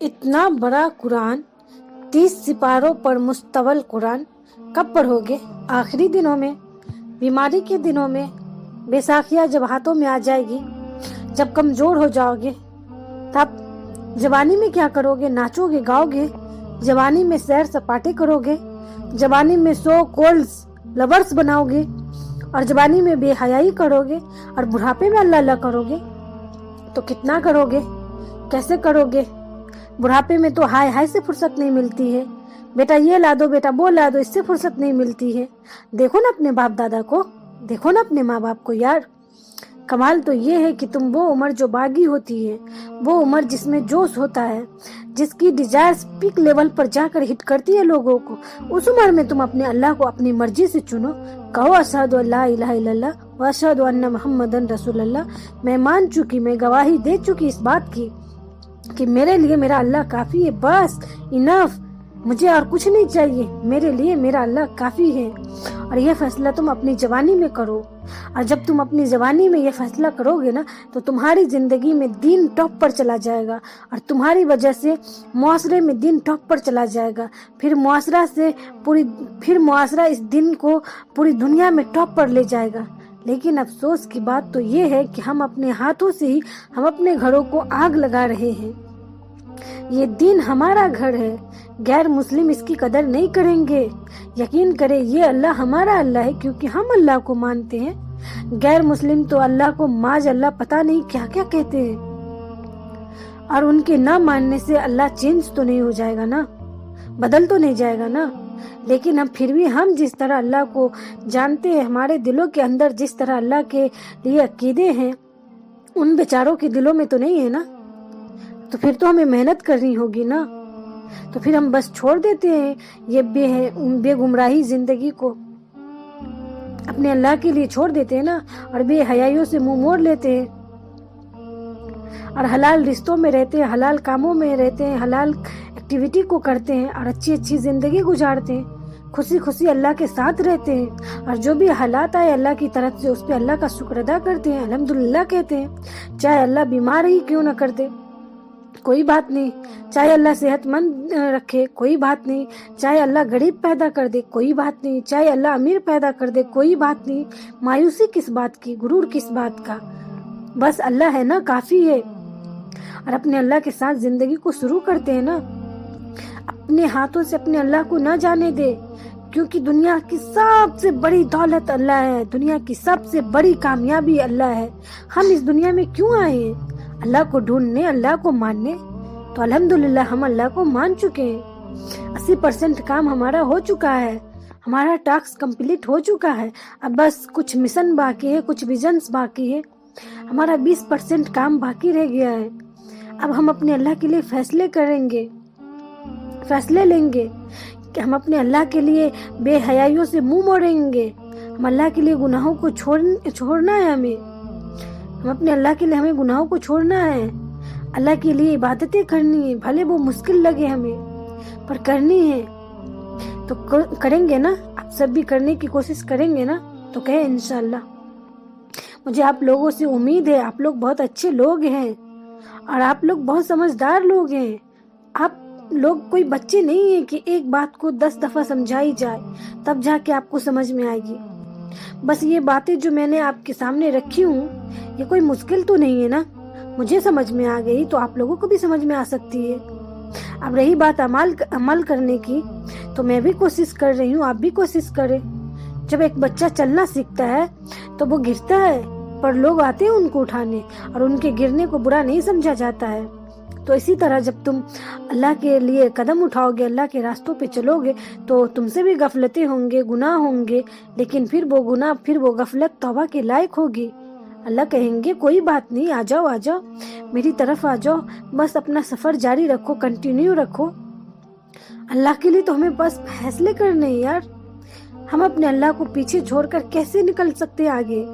اتنا بڑا قرآن، 30 سپاروں پر مشتمل قرآن کب پڑھو گے؟ آخری دنوں میں، بیماری کے دنوں میں، بیساکھیاں جب ہاتھوں میں آ جائے گی، جب کمزور ہو جاؤ گے، تب جوانی میں کیا کرو گے؟ ناچو گے، گاؤ گے؟ جوانی میں سیر سپاٹے کرو گے؟ جوانی میں سو کولز لورز بناؤ گے؟ اور جوانی میں بے حیائی کرو گے اور بڑھاپے میں اللہ اللہ کرو گے؟ تو کتنا کرو گے؟ کیسے کرو گے؟ بڑھاپے میں تو ہائے ہائے سے فرصت نہیں ملتی ہے، بیٹا یہ لا دو، بیٹا وہ لا دو، اس سے فرصت نہیں ملتی ہے۔ دیکھو نا اپنے باپ دادا کو، دیکھو نا اپنے ماں باپ کو یار۔ کمال تو یہ ہے کہ تم وہ عمر جو باغی ہوتی ہے، وہ عمر جس میں جوش ہوتا ہے، جس کی ڈیزائرز پیک لیول پر جا کر ہٹ کرتی ہے لوگوں کو، اس عمر میں تم اپنے اللہ کو اپنی مرضی سے چنو۔ کہو اشہد ان لا الہ الا اللہ واشہد ان محمدن رسول اللہ۔ میں مان چکی، میں گواہی دے چکی اس بات کی کہ میرے لیے میرا اللہ کافی ہے، بس انف، مجھے اور کچھ نہیں چاہیے، میرے لیے میرا اللہ کافی ہے۔ اور یہ فیصلہ تم اپنی جوانی میں کرو، اور جب تم اپنی جوانی میں یہ فیصلہ کرو گے نا تو تمہاری زندگی میں دین ٹاپ پر چلا جائے گا، اور تمہاری وجہ سے معاشرے میں دین ٹاپ پر چلا جائے گا، پھر معاشرہ اس دن کو پوری دنیا میں ٹاپ پر لے جائے گا۔ لیکن افسوس کی بات تو یہ ہے کہ ہم اپنے ہاتھوں سے ہی ہم اپنے گھروں کو آگ لگا رہے ہیں۔ یہ دین ہمارا گھر ہے، غیر مسلم اس کی قدر نہیں کریں گے۔ یقین کرے یہ اللہ ہمارا اللہ ہے کیونکہ ہم اللہ کو مانتے ہیں۔ غیر مسلم تو اللہ کو معاذ اللہ پتہ نہیں کیا کیا کہتے ہیں، اور ان کے نہ ماننے سے اللہ چینج تو نہیں ہو جائے گا نا، بدل تو نہیں جائے گا نا۔ لیکن پھر بھی ہم جس طرح اللہ کو جانتے ہیں، ہمارے دلوں کے اندر جس طرح اللہ کے لیے عقیدے ہیں، ان بیچاروں کے دلوں میں تو نہیں ہے نا۔ تو پھر تو ہمیں محنت کرنی ہوگی نا۔ تو پھر ہم بس چھوڑ دیتے ہیں یہ بے گمراہی زندگی کو، اپنے اللہ کے لیے چھوڑ دیتے ہیں نا، اور بے حیائیوں سے منہ موڑ لیتے ہیں، اور حلال رشتوں میں رہتے ہیں، حلال کاموں میں رہتے ہیں، حلال ایکٹیویٹی کو کرتے ہیں، اور اچھی زندگی گزارتے ہیں، خوشی خوشی اللہ کے ساتھ رہتے ہیں، اور جو بھی حالات آئے اللہ کی طرف سے اس پہ اللہ کا شکر ادا کرتے ہیں، الحمدللہ کہتے ہیں، چاہے اللہ بیمار ہی کیوں نہ کر دے کوئی بات نہیں، چاہے اللہ صحت مند رکھے کوئی بات نہیں، چاہے اللہ غریب پیدا کر دے کوئی بات نہیں، چاہے اللہ امیر پیدا کر دے کوئی بات نہیں۔ مایوسی کس بات کی، غرور کس بات کا؟ بس اللہ ہے نا، کافی ہے۔ اور اپنے اللہ کے ساتھ زندگی کو شروع کرتے ہیں نا، اپنے ہاتھوں سے اپنے اللہ کو نہ جانے دے، کیونکہ دنیا کی سب سے بڑی دولت اللہ ہے، دنیا کی سب سے بڑی کامیابی اللہ ہے۔ ہم اس دنیا میں کیوں آئے ہیں؟ اللہ کو ڈھونڈنے، اللہ کو ماننے۔ تو الحمدللہ ہم اللہ کو مان چکے ہیں، 80% کام ہمارا ہو چکا ہے، ہمارا ٹاسک کمپلیٹ ہو چکا ہے۔ اب بس کچھ مشن باقی ہے، کچھ ویژنز باقی ہے، ہمارا 20% کام باقی رہ گیا ہے۔ اب ہم اپنے اللہ کے لیے فیصلے کریں گے، فیصلے لیں گے کہ ہم اپنے اللہ کے لیے بے حیائیوں سے منہ موڑیں گے، ہم اللہ کے لیے گناہوں کو چھوڑنا ہے، ہم اپنے اللہ کے لیے ہمیں گناہوں کو چھوڑنا ہے، اللہ کے لیے عبادتیں کرنی ہے، بھلے وہ مشکل لگے ہمیں پر کرنی ہے۔ تو کریں گے نا، آپ سب بھی کرنے کی کوشش کریں گے نا، تو کہیں انشاءاللہ۔ مجھے آپ لوگوں سے امید ہے، آپ لوگ بہت اچھے لوگ ہیں، اور آپ لوگ بہت سمجھدار لوگ ہیں۔ آپ لوگ کوئی بچے نہیں ہیں کہ ایک بات کو 10 دفعہ سمجھائی جائے تب جا کے آپ کو سمجھ میں آئے گی۔ بس یہ باتیں جو میں نے آپ کے سامنے رکھی ہوں، یہ کوئی مشکل تو نہیں ہے نا، مجھے سمجھ میں آ گئی تو آپ لوگوں کو بھی سمجھ میں آ سکتی ہے۔ اب رہی بات عمل کرنے کی، تو میں بھی کوشش کر رہی ہوں، آپ بھی کوشش کریں۔ جب ایک بچہ چلنا سیکھتا ہے تو وہ گرتا ہے، پر لوگ آتے ہیں ان کو اٹھانے، اور ان کے گرنے کو برا نہیں سمجھا جاتا ہے۔ تو اسی طرح جب تم اللہ کے لیے قدم اٹھاؤ گے، اللہ کے راستوں پہ چلو گے، تو تم سے بھی غفلتیں ہوں گے، گناہ ہوں گے، لیکن پھر وہ غفلت توبہ کے لائق ہوگی۔ اللہ کہیں گے کوئی بات نہیں، آ جاؤ میری طرف آ جاؤ، بس اپنا سفر جاری رکھو، کنٹینیو رکھو۔ اللہ کے لیے تو ہمیں بس فیصلے کرنے ہیں یار، ہم اپنے اللہ کو پیچھے چھوڑ کر کیسے نکل سکتے آگے؟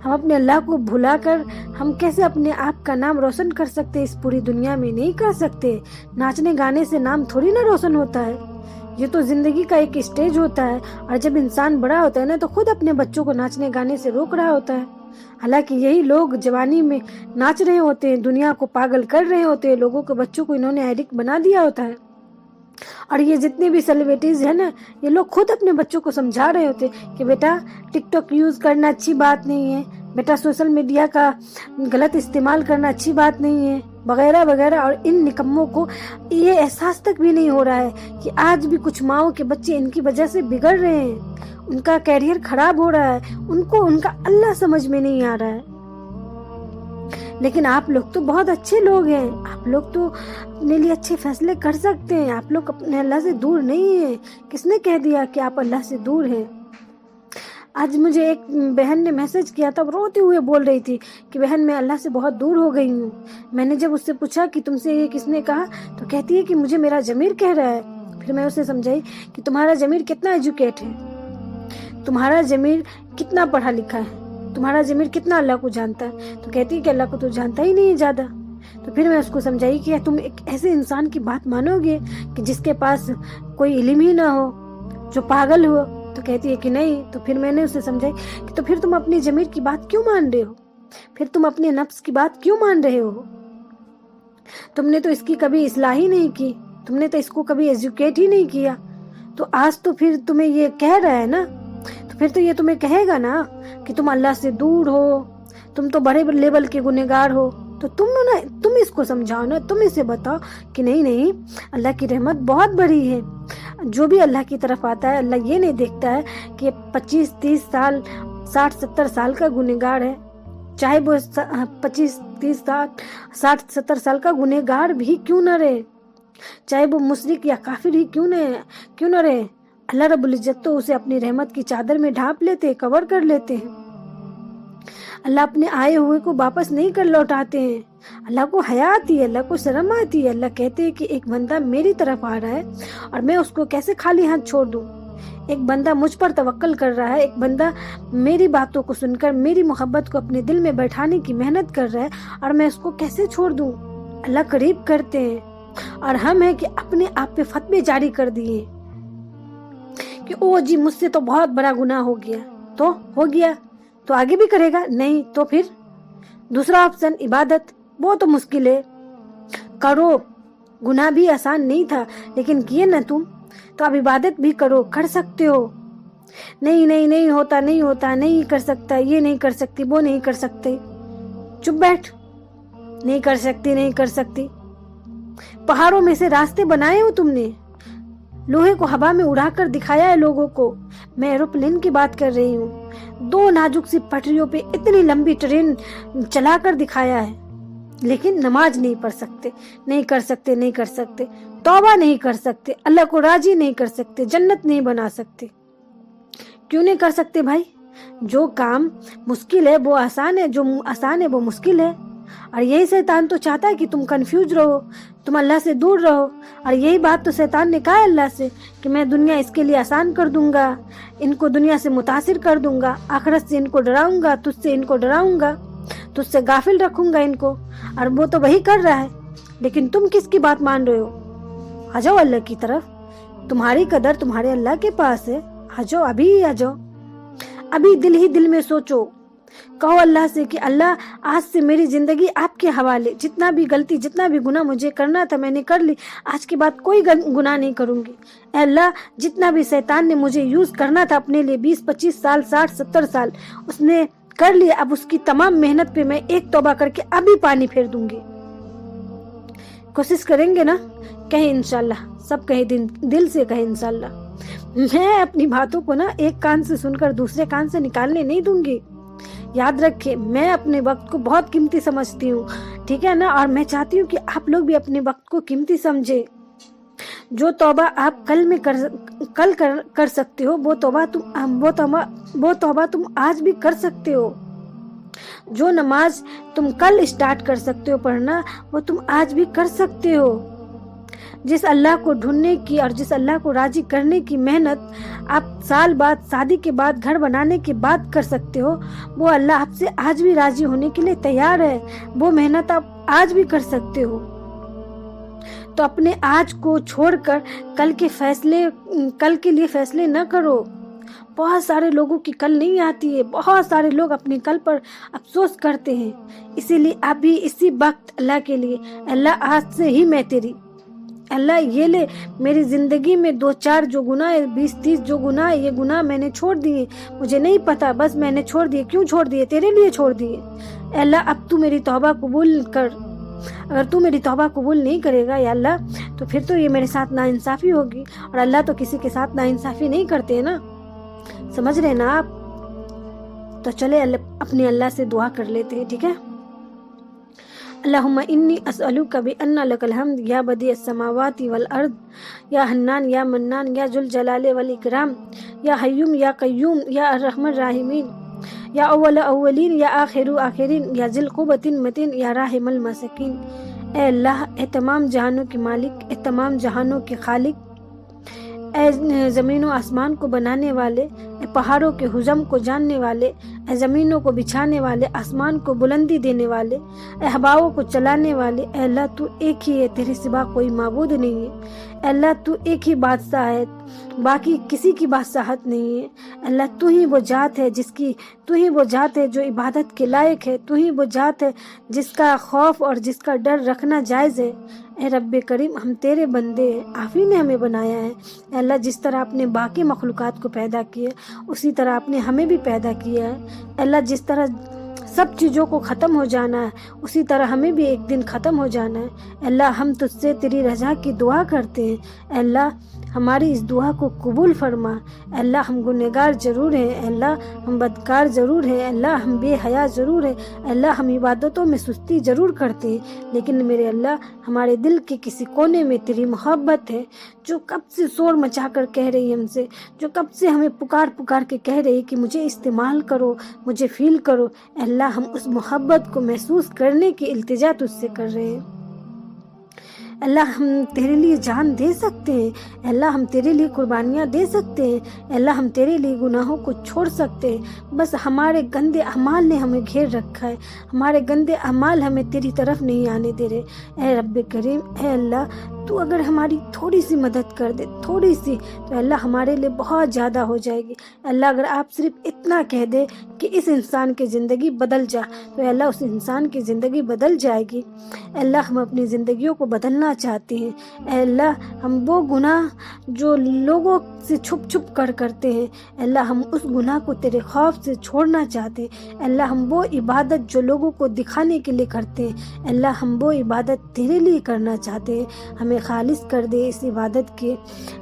ہم اپنے اللہ کو بھلا کر ہم کیسے اپنے آپ کا نام روشن کر سکتے؟ اس پوری دنیا میں نہیں کر سکتے۔ ناچنے گانے سے نام تھوڑی نہ روشن ہوتا ہے، یہ تو زندگی کا ایک اسٹیج ہوتا ہے، اور جب انسان بڑا ہوتا ہے نا تو خود اپنے بچوں کو ناچنے گانے سے روک رہا ہوتا ہے۔ हालांकि यही लोग जवानी में नाच रहे होते हैं, दुनिया को पागल कर रहे होते हैं, लोगों के बच्चों को इन्होंने एडिक्ट बना दिया होता है। और ये जितने भी सेलिब्रिटीज है ना, ये लोग खुद अपने बच्चों को समझा रहे होते कि बेटा टिकटॉक यूज करना अच्छी बात नहीं है, बेटा सोशल मीडिया का गलत इस्तेमाल करना अच्छी बात नहीं है, वगैरह वगैरह। और इन निकम्मों को ये एहसास तक भी नहीं हो रहा है कि आज भी कुछ माओं के बच्चे इनकी वजह से बिगड़ रहे हैं, उनका कैरियर खराब हो रहा है, उनको उनका अल्लाह समझ में नहीं आ रहा है। लेकिन आप लोग तो बहुत अच्छे लोग हैं, आप लोग तो अपने लिए अच्छे फैसले कर सकते हैं, आप लोग अपने अल्लाह से दूर नहीं हैं। किसने कह दिया कि आप अल्लाह से दूर हैं? आज मुझे एक बहन ने मैसेज किया था, रोते हुए बोल रही थी कि बहन मैं अल्लाह से बहुत दूर हो गई हूँ। मैंने जब उससे पूछा कि तुमसे ये किसने कहा, तो कहती है कि मुझे मेरा जमीर कह रहा है। फिर मैं उसे समझाई कि तुम्हारा जमीर कितना एजुकेट है, तुम्हारा जमीर कितना पढ़ा लिखा है, तुम्हारा जमीर कितना अल्लाह को जानता है। तो कहती है कि अल्लाह को तो जानता ही नहीं ज्यादा। तो फिर मैं उसको समझाई कि तुम एक ऐसे इंसान की बात मानोगे कि जिसके पास कोई इल्म ही ना हो, जो पागल हो? तो कहती है कि नहीं। तो फिर मैंने उसे समझाई कि तो फिर तुम अपनी जमीर की बात क्यों मान रहे हो, फिर तुम अपने नफ्स की बात क्यों मान रहे हो? तुमने तो इसकी कभी इस्लाह ही नहीं की, तुमने तो इसको कभी एजुकेट ही नहीं किया। तो आज तो फिर तुम्हें ये कह रहा है ना, तो फिर तो ये तुम्हें कहेगा ना कि तुम अल्लाह से दूर हो, तुम तो बड़े लेवल के गुनहगार हो। तो तुम इसको समझाओ ना, तुम इसे बताओ कि नहीं नहीं, अल्लाह की रहमत बहुत बड़ी है। जो भी अल्लाह की तरफ आता है, अल्लाह ये नहीं देखता है कि 25-30 साल 60-70 साल का गुनहगार है, चाहे वो 25-30 साल 60-70 साल का गुनहगार भी क्यों न रहे, चाहे वो मुशरिक या काफिर ही क्यों न रहे, अल्लाह रब्बुल इज्जत तो उसे अपनी रहमत की चादर में ढांप लेते, कवर कर लेते हैं। अल्लाह अपने आए हुए को वापस नहीं कर लौटाते हैं। अल्लाह को हया आती है, अल्लाह को शर्म आती है। अल्लाह कहते हैं कि एक बंदा मेरी तरफ आ रहा है और मैं उसको कैसे खाली हाथ छोड़ दूं। एक बंदा मुझ पर तवक्कल कर रहा है, एक बंदा मेरी बातों को सुनकर मेरी मोहब्बत को अपने दिल में बैठाने की मेहनत कर रहा है और मैं उसको कैसे छोड़ दूं। अल्लाह करीब करते हैं और हम हैं कि अपने आप पे फतवे जारी कर दिए कि ओ जी मुझसे तो बहुत बड़ा गुनाह हो गया। तो हो गया तो आगे भी करेगा? नहीं। तो फिर दूसरा ऑप्शन इबादत, वो तो मुश्किल है, करो। गुनाह भी आसान नहीं था लेकिन किए ना तुम, तो अब इबादत भी करो, कर सकते हो। नहीं नहीं नहीं होता, नहीं होता, नहीं कर सकता, ये नहीं कर सकती, वो नहीं कर सकते, चुप बैठ, नहीं कर सकती, नहीं कर सकती। पहाड़ों में से रास्ते बनाए हो तुमने, लोहे को हवा में उड़ाकर दिखाया है लोगों को। मैं एरोप्लेन की बात कर रही हूँ, 2 नाजुक सी पटरियों पे इतनी लंबी ट्रेन चलाकर दिखाया है, लेकिन नमाज नहीं पढ़ सकते, नहीं कर सकते, नहीं कर सकते, तौबा नहीं कर सकते, अल्लाह को राजी नहीं कर सकते, जन्नत नहीं बना सकते। क्यों नहीं कर सकते भाई? जो काम मुश्किल है वो आसान है, जो आसान है वो मुश्किल है। और यही शैतान तो चाहता है कि तुम कंफ्यूज रहो, तुम अल्लाह से दूर रहो। और यही बात तो शैतान ने कहा है अल्लाह से कि मैं दुनिया इसके लिए आसान कर दूंगा, इनको दुनिया से मुतासिर कर दूंगा, आखिरत से इनको डराऊंगा, तुझसे इनको डराऊंगा, तुझसे गाफिल रखूंगा इनको। और वो तो वही कर रहा है, लेकिन तुम किसकी बात मान रहे हो? आ जाओ अल्लाह की तरफ, तुम्हारी कदर तुम्हारे अल्लाह के पास है। आ जाओ, अभी आ जाओ, अभी दिल ही दिल में सोचो, कहो अल्लाह से कि अल्लाह आज से मेरी जिंदगी आपके हवाले, जितना भी गलती, जितना भी गुनाह मुझे करना था मैंने कर ली, आज के बाद कोई गुनाह नहीं करूंगी। ऐ अल्लाह, जितना भी शैतान ने मुझे यूज करना था अपने लिए 20-25 साल 60-70 साल उसने कर लिया, अब उसकी तमाम मेहनत पे मैं एक तौबा करके अभी पानी फेर दूंगी। कोशिश करेंगे ना? कहें इंशाल्लाह, सब कहे दिल से कहे इंशाल्लाह। मैं अपनी बातों को ना एक कान से सुनकर दूसरे कान से निकालने नहीं दूंगी। याद रखिए, मैं अपने वक्त को बहुत कीमती समझती हूँ, ठीक है ना? और मैं चाहती हूँ कि आप लोग भी अपने वक्त को कीमती समझे। जो तौबा आप कल कर सकते हो, वो तौबा तुम आज भी कर सकते हो। जो नमाज तुम कल स्टार्ट कर सकते हो पढ़ना, वो तुम आज भी कर सकते हो। जिस अल्लाह को ढूंढने की और जिस अल्लाह को राजी करने की मेहनत आप साल बाद, शादी के बाद, घर बनाने के बाद कर सकते हो, वो अल्लाह आपसे आज भी राजी होने के लिए तैयार है। वो मेहनत आप आज भी कर सकते हो। तो अपने आज को छोड़कर कल के लिए फैसले न करो। بہت سارے لوگوں کی کل نہیں آتی ہے، بہت سارے لوگ اپنے کل پر افسوس کرتے ہیں، اسی لیے ابھی اسی وقت اللہ کے لیے، اللہ آج سے ہی میں تیری، اللہ یہ لے میری زندگی میں 2-4 جو گناہ 20-30 جو گناہ، یہ گناہ میں نے چھوڑ دیے، مجھے نہیں پتا، بس میں نے چھوڑ دیے۔ کیوں چھوڑ دیے؟ تیرے لیے چھوڑ دیے۔ اللہ اب تو میری توبہ قبول کر، اگر تو میری توبہ قبول نہیں کرے گا یا اللہ تو پھر تو یہ میرے ساتھ ناانصافی ہوگی، اور اللہ تو کسی کے ساتھ ناانصافی نہیں کرتے نا، سمجھ رہے نا آپ؟ تو چلے اپنے اللہ سے دعا کر لیتے ہیں، ٹھیک ہے؟ اللہم انی اسألوک بأن لک الحمد یا بدیع السماوات والارض یا حنان یا منان یا ذو الجلال والاکرام یا حیوم یا قیوم یا ارحم الراحمین یا اول اولین یا آخر آخرین یا ذی القوۃ متین یا راحم المساکین۔ اے اللہ، اے تمام جہانوں کے مالک، اے تمام جہانوں کے خالق، اے زمین و آسمان کو بنانے والے، اے پہاڑوں کے حجم کو جاننے والے، اے زمینوں کو بچھانے والے، آسمان کو بلندی دینے والے، اے ہواؤں کو چلانے والے، اے اللہ تو ایک ہی ہے، تیرے سوا کوئی معبود نہیں ہے۔ اے اللہ تو ایک ہی بادشاہ ہے، باقی کسی کی بادشاہت نہیں ہے۔ اللہ تو ہی وہ ذات ہے تو ہی وہ ذات ہے جو عبادت کے لائق ہے، تو ہی وہ ذات ہے جس کا خوف اور جس کا ڈر رکھنا جائز ہے۔ اے رب کریم، ہم تیرے بندے ہیں، آپ ہی نے ہمیں بنایا ہے۔ اے اللہ، جس طرح آپ نے باقی مخلوقات کو پیدا کیا اسی طرح آپ نے ہمیں بھی پیدا کیا ہے۔ اے اللہ، جس طرح سب چیزوں کو ختم ہو جانا ہے اسی طرح ہمیں بھی ایک دن ختم ہو جانا ہے۔ اے اللہ، ہم تجھ سے تیری رضا کی دعا کرتے ہیں۔ اے اللہ، ہماری اس دعا کو قبول فرما۔ اے اللہ، ہم گنہگار ضرور ہیں، اے اللہ ہم بدکار ضرور ہیں، اے اللہ ہم بے حیا ضرور ہیں، اے اللہ ہم عبادتوں میں سستی ضرور کرتے ہیں، لیکن میرے اللہ ہمارے دل کے کسی کونے میں تیری محبت ہے جو کب سے شور مچا کر کہہ رہی ہے ہم سے، جو کب سے ہمیں پکار کے کہہ رہی ہے کہ مجھے استعمال کرو، مجھے فیل کرو۔ اے اللہ، ہم اس محبت کو محسوس کرنے کی التجا تجھ سے کر رہے ہیں۔ اللہ، ہم تیرے لیے جان دے سکتے ہیں، اے اللہ ہم تیرے لیے قربانیاں دے سکتے ہیں، اے اللہ ہم تیرے لیے گناہوں کو چھوڑ سکتے ہیں، بس ہمارے گندے اعمال نے ہمیں گھیر رکھا ہے، ہمارے گندے اعمال ہمیں تیری طرف نہیں آنے دے رہے۔ اے رب کریم، اے اللہ تو اگر ہماری تھوڑی سی مدد کر دے، تھوڑی سی، تو اللہ ہمارے لیے بہت زیادہ ہو جائے گی۔ اللہ، اگر آپ صرف اتنا کہہ دے کہ اس انسان کی زندگی بدل جا، تو اللہ اس انسان کی زندگی بدل جائے گی۔ اے اللہ، ہم اپنی زندگیوں کو بدلنا چاہتے ہیں۔ اے اللہ، ہم وہ گناہ جو لوگوں سے چھپ کر کرتے ہیں، اے اللہ ہم اس گناہ کو تیرے خوف سے چھوڑنا چاہتے ہیں۔ اے اللہ، ہم وہ عبادت جو لوگوں کو دکھانے کے لیے کرتے ہیں، اے اللہ ہم وہ عبادت تیرے لیے کرنا چاہتے ہیں۔ ہمیں خالص کر دے اس عبادت کے،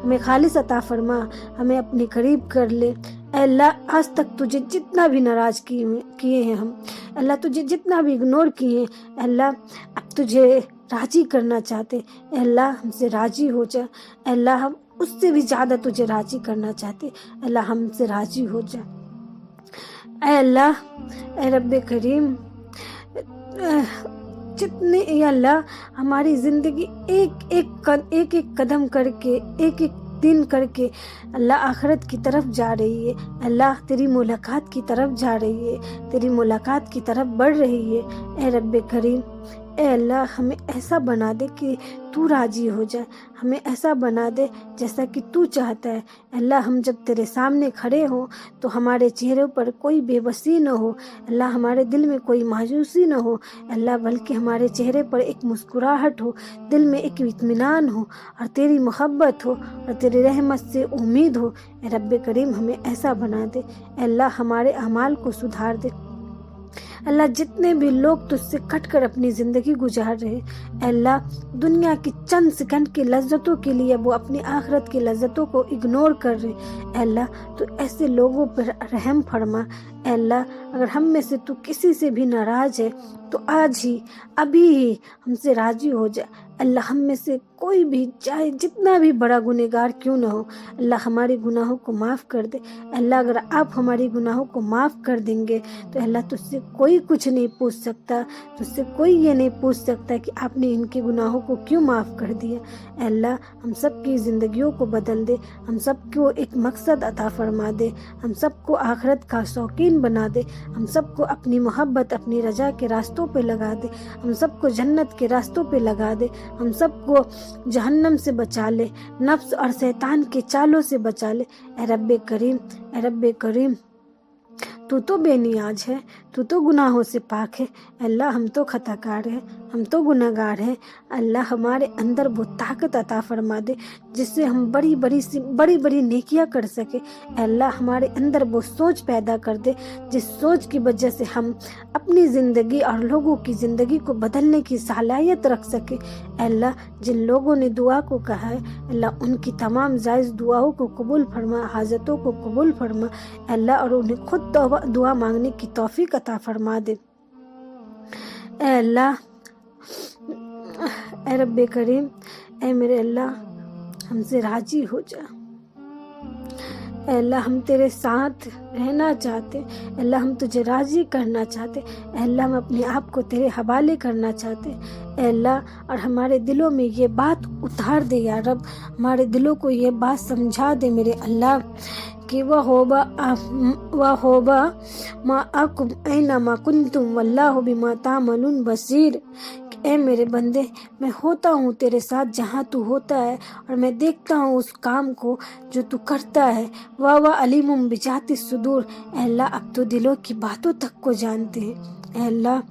ہمیں خالص عطا فرما، ہمیں اپنے قریب کر لے۔ اے اللہ، آج تک تجھے جتنا بھی ناراض کیے ہیں ہم، اللہ تجھے جتنا بھی اگنور کیے ہیں، اے اللہ اب تجھے راضی کرنا چاہتے، اے اللہ ہم سے راضی ہو جا۔ اے اللہ، ہم اس سے بھی زیادہ تجھے راضی کرنا چاہتے، اے اللہ ہم سے راضی ہو جا۔ اے اللہ، اے رب کریم، جتنے اے اللہ ہماری زندگی ایک قدم کر کے، ایک دن کر کے اللہ آخرت کی طرف جا رہی ہے، اللہ تیری ملاقات کی طرف جا رہی ہے، تیری ملاقات کی طرف بڑھ رہی ہے۔ اے رب کریم، اے اللہ ہمیں ایسا بنا دے کہ تو راضی ہو جائے، ہمیں ایسا بنا دے جیسا کہ تو چاہتا ہے۔ اللہ، ہم جب تیرے سامنے کھڑے ہوں تو ہمارے چہروں پر کوئی بے بسی نہ ہو، اللہ ہمارے دل میں کوئی مایوسی نہ ہو، اللہ بلکہ ہمارے چہرے پر ایک مسکراہٹ ہو، دل میں ایک اطمینان ہو، اور تیری محبت ہو، اور تیری رحمت سے امید ہو۔ اے رب کریم، ہمیں ایسا بنا دے۔ اے اللہ، ہمارے اعمال کو سدھار دے۔ اللہ، جتنے بھی لوگ تجھ سے کٹ کر اپنی زندگی گزار رہے، اے اللہ دنیا کی چند سیکنڈ کی لذتوں کے لیے وہ اپنی آخرت کی لذتوں کو اگنور کر رہے، اے اللہ تو ایسے لوگوں پر رحم فرما۔ اے اللہ، اگر ہم میں سے تو کسی سے بھی ناراض ہے تو آج ہی، ابھی ہی ہم سے راضی ہو جا۔ اللہ، ہم میں سے کوئی بھی چاہے جتنا بھی بڑا گنہگار کیوں نہ ہو، اللہ ہمارے گناہوں کو معاف کر دے۔ اللہ، اگر آپ ہماری گناہوں کو معاف کر دیں گے تو اللہ تجھ سے کوئی کچھ نہیں پوچھ سکتا، تجھ سے کوئی یہ نہیں پوچھ سکتا کہ آپ نے ان کے گناہوں کو کیوں معاف کر دیا۔ اے اللہ، ہم سب کی زندگیوں کو بدل دے، ہم سب کو ایک مقصد عطا فرما دے، ہم سب کو آخرت کا شوقین मुमकिन बना दे, हम सबको अपनी मोहब्बत अपनी रजा के रास्तों पे लगा दे, हम सबको जन्नत के रास्तों पे लगा दे, हम सबको जहन्नम से बचा ले, नफ्स और शैतान के चालों से बचा ले। ए रब्बे करीम, ए रब्बे करीम, तू तो बेनियाज है, तू तो गुनाहों से पाक है। अल्लाह हम तो खताकार हैं, हम तो गुनाहगार हैं। अल्लाह हमारे अंदर वो ताकत अता फरमा दे जिससे हम बड़ी बड़ी नेकियां कर सके। अल्लाह हमारे अंदर वो सोच पैदा कर दे जिस सोच की वजह से हम अपनी ज़िंदगी और लोगों की ज़िंदगी को बदलने की सलाहियत रख सके। अल्लाह जिन लोगों ने दुआ को कहा है, अल्लाह उनकी तमाम जायज़ दुआओं को कबूल फरमा, हाजतों को कबूल फरमा अल्लाह, और उन्हें खुद दुआ मांगने की तौफीक अता फरमा दे। ए अल्लाह, ए रब्बे करीम, ए मेरे अल्लाह, हमसे राजी हो जा। अल्लाह हम तेरे साथ रहना चाहते, अल्लाह हम तुझे राजी करना चाहते, अल्लाह हम अपने आप को तेरे हवाले करना चाहते अल्लाह। और हमारे दिलों में ये बात उतार दे या रब, हमारे दिलों को ये बात समझा दे मेरे अल्लाह कि वह होबा मा अकुम ऐना मा कुंतुम वल्लाहु बिमा तामलून बसीर। ए मेरे बंदे, मैं होता हूँ तेरे साथ जहाँ तू होता है और मैं देखता हूँ उस काम को जो तू करता है। वाह अलीमुम बिजाति सुदूर। अल्लाह अब तो दिलों की बातों तक को जानते हैं अल्लाह।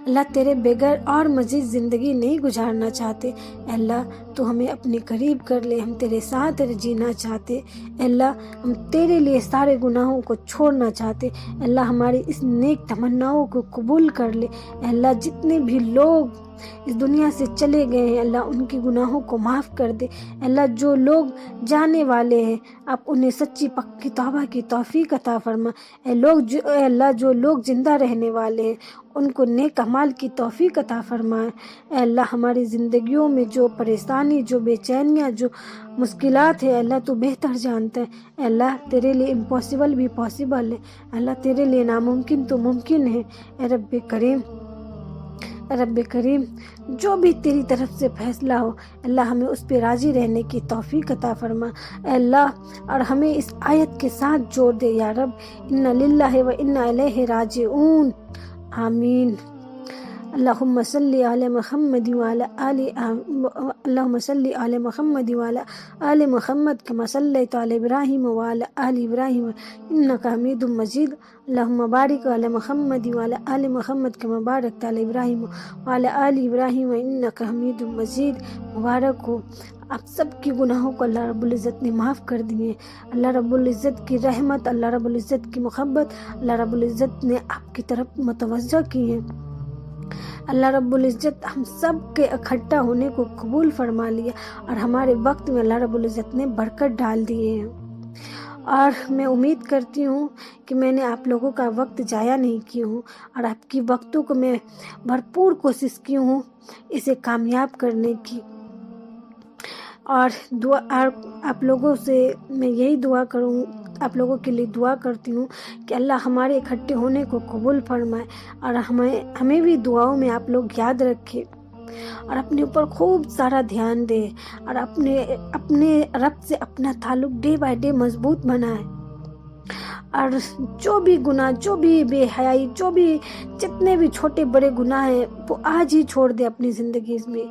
अल्लाह तेरे बगैर और मज़ीद ज़िंदगी नहीं गुजारना चाहते अल्लाह, तो हमें अपने करीब कर ले, हम तेरे साथ जीना चाहते अल्लाह, हम तेरे लिए सारे गुनाहों को छोड़ना चाहते अल्लाह। हमारी इस नेक तमन्नाओं को कबूल कर ले अल्लाह। जितने भी लोग इस दुनिया से चले गए हैं अल्लाह, उनके गुनाहों को माफ़ कर दे अल्लाह। जो लोग जाने वाले हैं आप उन्हें सच्ची पक्की तौबा की तौफीक अता फरमा अल्लाह। जो लोग जिंदा रहने वाले हैं उनको नेक अमाल की तौफीक अता फरमाए अल्लाह। हमारी ज़िंदगियों में जो परेशानी, जो बेचैनियाँ, जो मुश्किलात है अल्लाह तू बेहतर जानता है अल्लाह। तेरे लिए इम्पॉसिबल भी पॉसिबल है अल्लाह, तेरे लिए नामुमकिन तो मुमकिन है। ए रब्बे करीम, रब्बे करीम, जो भी तेरी तरफ से फैसला हो अल्लाह हमें उस पर राज़ी रहने की तौफीक अता फरमा अल्लाह। और हमें इस आयत के साथ जोड़ दे या रब, इन्ना लिल्लाहि व इन्ना इलैहि राजिऊन, आमीन। अल्लाहुम्मा सल्ली अला मुहम्मद व अला आलि अल्लाहुम्मा सल्ली अला मुहम्मद व अला आलि मुहम्मद कमा सल्लैता अला इब्राहीम व अला आलि इब्राहीम इन्नका हमीदुम मजीद। अल्लाहुम्मा बारिक अला मुहम्मद व अला आलि मुहम्मद कमा बारकता अला इब्राहीम व अला आलि इब्राहीम इन्नका हमीदुम मजीद। मुबारक हो आप सब की गुनाहों को अल्लाह रब्बुल इज़्ज़त ने माफ़ कर दिए। अल्लाह रब्बुल इज़्ज़त की रहमत, अल्लाह रब्बुल इज़्ज़त की मोहब्बत अल्लाह रब्बुल इज़्ज़त ने आपकी तरफ मुतवज्जह की है। अल्लाह रब्बुल इज़्ज़त हम सब के इकट्ठा होने को कबूल फरमा लिया और हमारे वक्त में अल्लाह रब्बुल इज़्ज़त ने बरकत डाल दिए हैं। और मैं उम्मीद करती हूँ कि मैंने आप लोगों का वक्त ज़ाया नहीं की हूँ और आपकी वक्तों को मैं भरपूर कोशिश की हूँ इसे कामयाब करने की। और आप लोगों से मैं यही दुआ करूँ, आप लोगों के लिए दुआ करती हूँ कि अल्लाह हमारे इकट्ठे होने को कबूल फरमाए और हमें भी दुआओं में आप लोग याद रखें और अपने ऊपर खूब सारा ध्यान दे और अपने रब से अपना ताल्लुक डे बाय डे मजबूत बनाए। और जो भी गुनाह, जो भी बेहयाई, जो भी जितने भी छोटे बड़े गुनाह हैं वो आज ही छोड़ दे अपनी ज़िंदगी में,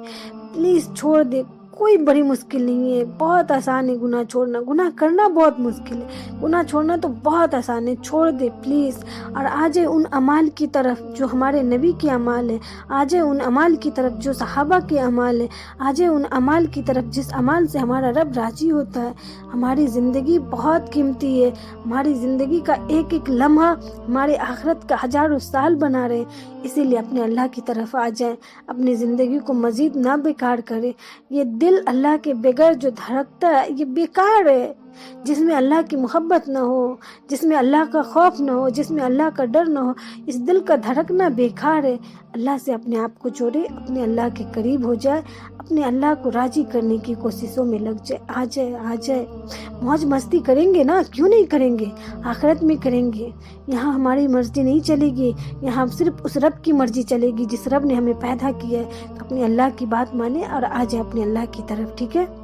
प्लीज़ छोड़ दे। कोई बड़ी मुश्किल नहीं है, बहुत आसान है गुनाह छोड़ना। गुनाह करना बहुत मुश्किल है, गुनाह छोड़ना तो बहुत आसान है। छोड़ दे प्लीज़ और आ जाए उन अमाल की तरफ जो हमारे नबी के अमाल है, आ जाए उन अमाल की तरफ जो सहाबा के अमाल है, आ जाए उन अमाल की तरफ जिस अमाल से हमारा रब राजी होता है। हमारी ज़िंदगी बहुत कीमती है, हमारी ज़िंदगी का एक एक लम्हा हमारे आखिरत का हज़ारों साल बना रहे, इसीलिए अपने अल्लाह की तरफ आ जाए, अपनी ज़िंदगी को मज़ीद ना बेकार करे। ये दिल अल्लाह के बगैर जो धड़कता है ये बेकार है। जिसमें अल्लाह की मोहब्बत ना हो, जिसमें अल्लाह का खौफ ना हो, जिसमें अल्लाह का डर ना हो, इस दिल का धड़कना बेकार है। अल्लाह से अपने आप को जोड़े, अपने अल्लाह के करीब हो जाए, अपने अल्लाह को राजी करने की कोशिशों में लग जाए। आ जाए मौज मस्ती करेंगे ना, क्यों नहीं करेंगे, आखिरत में करेंगे। यहाँ हमारी मर्जी नहीं चलेगी, यहाँ सिर्फ उस रब की मर्जी चलेगी जिस रब ने हमें पैदा किया है। तो अपने अल्लाह की बात माने और आ जाए अपने अल्लाह की तरफ, ठीक है।